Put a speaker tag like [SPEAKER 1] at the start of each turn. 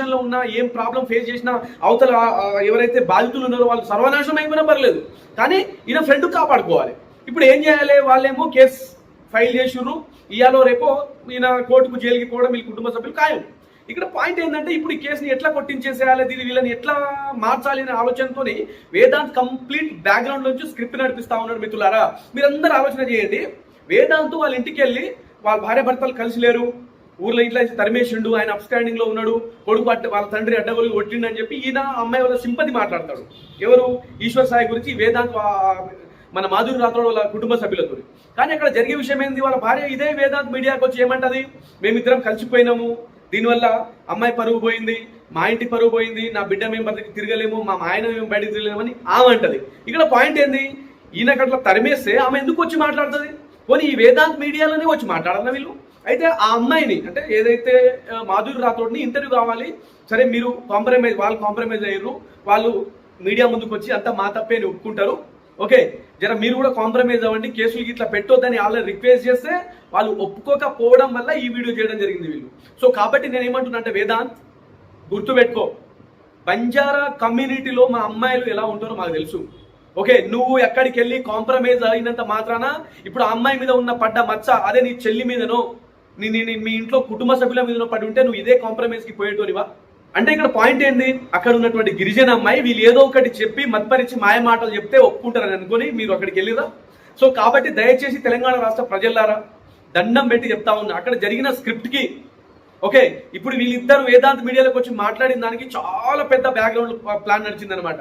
[SPEAKER 1] లో ఉన్న ఏం ప్రాబ్లం ఫేస్ చేసినా అవతల ఎవరైతే బాధితులు ఉన్నారో వాళ్ళు సర్వనాశనం అయిపోయినా పర్లేదు, కానీ ఈయన ఫ్రెండ్ కాపాడుకోవాలి. ఇప్పుడు ఏం చేయాలి? వాళ్ళేమో కేసు ఫైల్ చేసిర్రు, ఇయాలో రేపో ఈయన కోర్టుకు జైలుకి పోవడం వీళ్ళ కుటుంబ సభ్యులు ఖాయం. ఇక్కడ పాయింట్ ఏంటంటే ఇప్పుడు ఈ కేసుని ఎట్లా కొట్టించేసేయాలి, వీళ్ళని ఎట్లా మార్చాలి అనే ఆలోచనతో వేదాంత్ కంప్లీట్ బ్యాక్గ్రౌండ్ నుంచి స్క్రిప్ట్ నడిపిస్తా ఉన్నాడు. మిత్రులారా, మీరందరూ ఆలోచన చేయండి. వేదాంత్ వాళ్ళ ఇంటికి వెళ్ళి వాళ్ళ భార్య భర్తలు కలిసి లేరు, ఊర్లో ఇంట్లో తరిమేసిండు, ఆయన అప్స్టాండింగ్ లో ఉన్నాడు, కొడుకు వాళ్ళ తండ్రి అడ్డగోలు కొట్టిండు అని చెప్పి ఈయన అమ్మాయి వాళ్ళ సింపతి మాట్లాడతాడు. ఎవరు? ఈశ్వర్ సాయి గురించి వేదాంత్ మన మాధురి రాథోడ్ వాళ్ళ కుటుంబ సభ్యులతో. కానీ అక్కడ జరిగే విషయం ఏంది? వాళ్ళ భార్య ఇదే వేదాంత్ మీడియాకి వచ్చి ఏమంటది? మేమిద్దరం కలిసిపోయినాము, దీనివల్ల అమ్మాయి పరువు పోయింది, మా ఇంటి పరువు పోయింది, నా బిడ్డ మేము బయటకు తిరగలేము, మా ఆయన మేము బయటకు తిరగలేమని ఆమె అంటది. ఇక్కడ పాయింట్ ఏంది? ఈయనకట్లా తరిమేస్తే ఆమె ఎందుకు వచ్చి మాట్లాడుతుంది? పోనీ ఈ వేదాంత్ మీడియాలోనే వచ్చి మాట్లాడాలా వీళ్ళు? అయితే ఆ అమ్మాయిని, అంటే ఏదైతే మాధురి రాథోడ్ని ఇంటర్వ్యూ కావాలి, సరే మీరు వాళ్ళు కాంప్రమైజ్ అయ్యారు, వాళ్ళు మీడియా ముందుకు వచ్చి అంతా మా తప్పే అని ఒప్పుకుంటారు, ఓకే జర మీరు కూడా కాంప్రమైజ్ అవ్వండి, కేసులు ఇట్లా పెట్టొద్దని వాళ్ళని రిక్వెస్ట్ చేస్తే వాళ్ళు ఒప్పుకోకపోవడం వల్ల ఈ వీడియో చేయడం జరిగింది వీళ్ళు. సో కాబట్టి నేను ఏమంటున్నా అంటే, వేదాంత్ గుర్తుపెట్టుకో, బంజారా కమ్యూనిటీలో మా అమ్మాయిలు ఎలా ఉంటారో మాకు తెలుసు. ఓకే, నువ్వు ఎక్కడికి వెళ్ళి కాంప్రమైజ్ అయినంత మాత్రాన ఇప్పుడు ఆ అమ్మాయి మీద ఉన్న పడ్డ మచ్చ అదే నీ చెల్లి మీదనో మీ ఇంట్లో కుటుంబ సభ్యుల మీద పడి ఉంటే నువ్వు ఇదే కాంప్రమైజ్కి పోయేటోనివా? అంటే ఇక్కడ పాయింట్ ఏంది? అక్కడ ఉన్నటువంటి గిరిజన అమ్మాయి వీళ్ళు ఏదో ఒకటి చెప్పి మత్పరిచి మాయ మాటలు చెప్తే ఒప్పుకుంటారని అనుకుని మీరు అక్కడికి వెళ్ళిరా. సో కాబట్టి దయచేసి తెలంగాణ రాష్ట్ర ప్రజలారా దండం పెట్టి చెప్తా ఉన్నా, అక్కడ జరిగిన స్క్రిప్ట్కి ఓకే ఇప్పుడు వీళ్ళిద్దరు వేదాంత్ మీడియాలోకి వచ్చి మాట్లాడిన దానికి చాలా పెద్ద బ్యాక్గ్రౌండ్ ప్లాన్ నడిచిందనమాట.